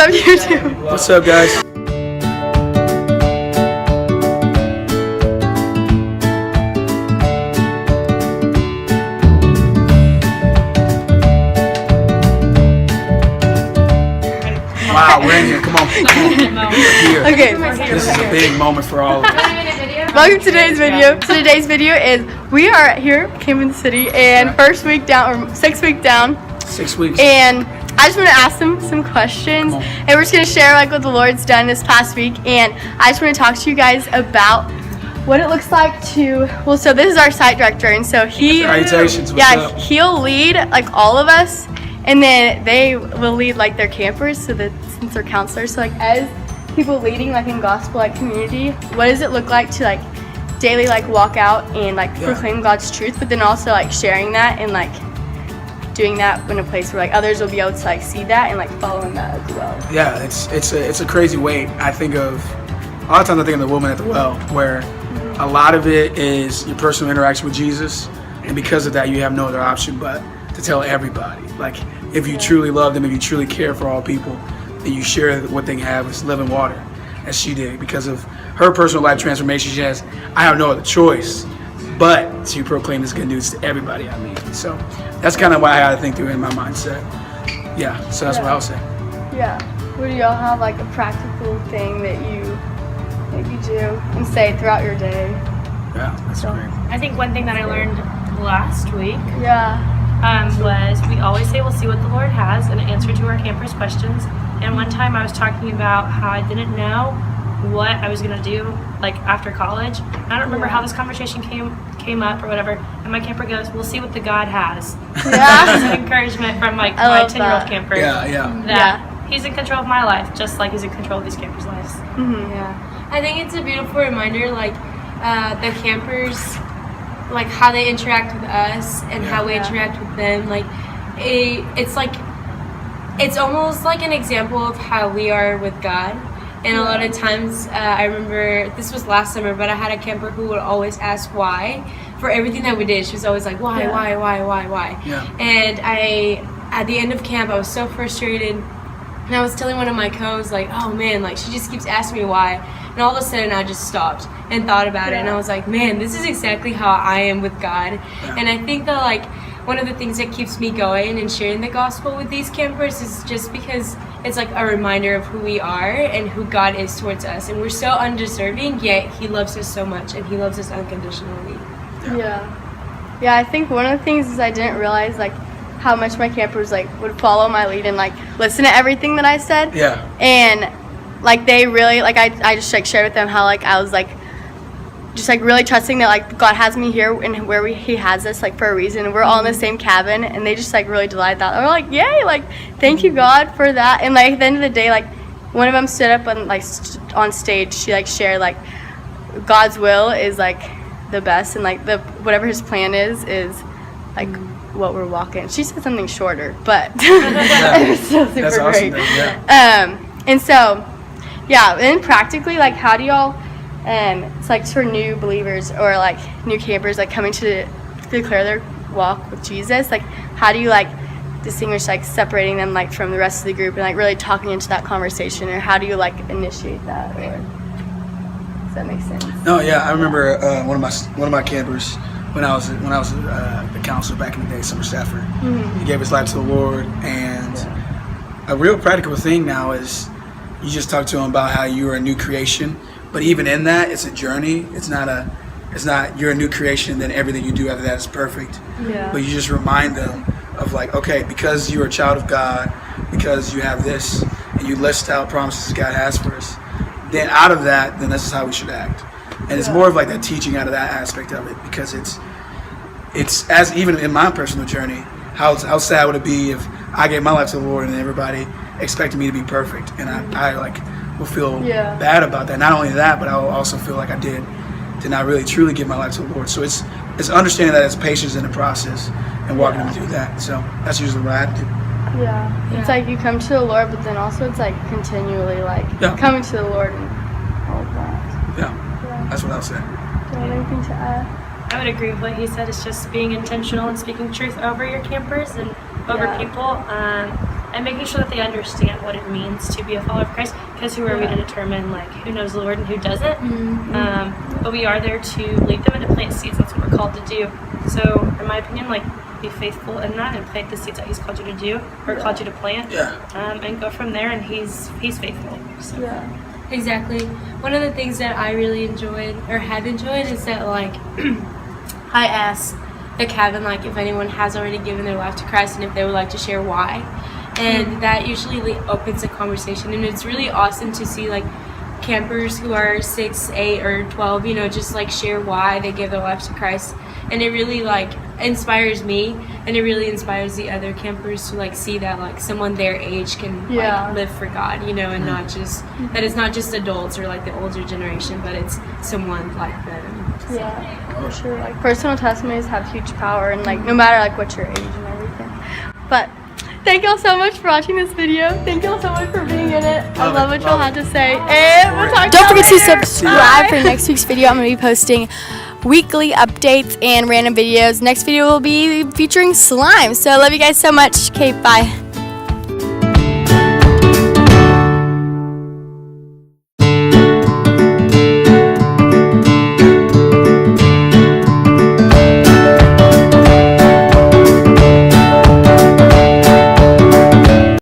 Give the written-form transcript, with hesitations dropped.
up, YouTube? What's up, guys? Wow, we're in here. Come on. Here. Okay. This is a big moment for all of us. Welcome to today's video. So today's video is we are here, Kansas City, and first week down, or 6 week down. 6 weeks. And I just want to ask them some questions, and we're just going to share like what the Lord's done this past week. And I just want to talk to you guys about what it looks like to, well, so this is our site director, and so Salutations, what's up? He'll lead like all of us, and then they will lead like their campers, so that since they're counselors, so like as people leading like in gospel like community, what does it look like to like daily like walk out and like proclaim God's truth, but then also like sharing that and like doing that in a place where like others will be able to like see that and like follow in that as well. Yeah, it's a crazy weight. I think of a lot of times I think of the woman at the well, where a lot of it is your personal interaction with Jesus, and because of that you have no other option but to tell everybody. Like if you truly love them, if you truly care for all people, then you share what they have is living water, as she did. Because of her personal life transformation, she has, I have no other choice but to proclaim this good news to everybody I meet. So that's kind of why I had to think through it in my mindset. Yeah, so that's what I would say. Yeah. What do y'all have like a practical thing that you do and say throughout your day? Yeah, that's great. I think one thing that I learned last week was we always say we'll see what the Lord has in answer to our campers' questions. And one time I was talking about how I didn't know what I was going to do like after college. I don't remember how this conversation came up or whatever. And my camper goes, we'll see what the God has. Yeah. That was an encouragement from like my 10-year-old camper. Yeah. He's in control of my life, just like he's in control of these campers' lives. Mm-hmm. Yeah. I think it's a beautiful reminder, like the campers, like how they interact with us and how we interact with them. Like it's almost like an example of how we are with God. And a lot of times, I remember, this was last summer, but I had a camper who would always ask why for everything that we did. She was always like, why? Yeah. And at the end of camp, I was so frustrated. And I was telling one of my co's, like, oh man, like she just keeps asking me why. And all of a sudden, I just stopped and thought about it. And I was like, man, this is exactly how I am with God. Yeah. And I think that, like, one of the things that keeps me going and sharing the gospel with these campers is just because it's like a reminder of who we are and who God is towards us. And we're so undeserving, yet he loves us so much and he loves us unconditionally. Yeah, I think one of the things is I didn't realize like how much my campers like would follow my lead and like listen to everything that I said. Yeah. And like they really like I just like shared with them how like I was like just like really trusting that like God has me here and where he has us like for a reason. We're all in the same cabin, and they just like really delight that. They're like, yay, like thank you God for that. And like at the end of the day, like one of them stood up and like on stage, she like shared like God's will is like the best, and like the whatever his plan is like what we're walking. She said something shorter, but it was still super That's great. awesome, yeah. And so yeah, and practically like how do y'all it's like for new believers or like new campers like coming to declare their walk with Jesus, like how do you like distinguish like separating them like from the rest of the group and like really talking into that conversation, or how do you like initiate that, or does that make sense? No, yeah, I remember one of my campers when I was the counselor back in the day, summer staffer. He gave his life to the Lord, and a real practical thing now is you just talk to him about how you are a new creation. But even in that, it's a journey. It's not you're a new creation, then everything you do after that is perfect. Yeah. But you just remind them of like, okay, because you're a child of God, because you have this, and you list out promises God has for us, then out of that, then this is how we should act. And it's more of like that teaching out of that aspect of it, because it's as even in my personal journey, how sad would it be if I gave my life to the Lord and everybody expected me to be perfect, and I like will feel bad about that. Not only that, but I will also feel like I did not really truly give my life to the Lord. So it's understanding that it's patience in the process and walking them through that. So that's usually what I have to do. Yeah. It's like you come to the Lord, but then also it's like continually like coming to the Lord and all of that. Yeah. That's what I'll say. Do you have anything to add? I would agree with what he said. It's just being intentional and speaking truth over your campers and over people. and making sure that they understand what it means to be a follower of Christ, because who are we to determine like who knows the Lord and who doesn't? But we are there to lead them and to plant seeds. That's what we're called to do. So in my opinion, like, be faithful in that and plant the seeds that he's called you to do, or called you to plant, and go from there, and he's faithful. So. Exactly. One of the things that I really enjoyed or have enjoyed is that, like, I asked the cabin, like, if anyone has already given their life to Christ and if they would like to share why. And that usually opens a conversation, and it's really awesome to see, like, campers who are 6, 8, or 12, you know, just, like, share why they give their life to Christ. And it really, like, inspires me, and it really inspires the other campers to, like, see that, like, someone their age can like live for God, you know, and not just that it's not just adults or like the older generation, but it's someone like them. Yeah, for sure. Like, personal testimonies have huge power, and like no matter like what your age and everything. But thank y'all so much for watching this video. Thank y'all so much for being in it. I love what y'all had to say, and we'll talk. Don't forget to subscribe for next week's video. I'm gonna be posting weekly updates and random videos. Next video will be featuring slime. So love you guys so much. Okay, bye.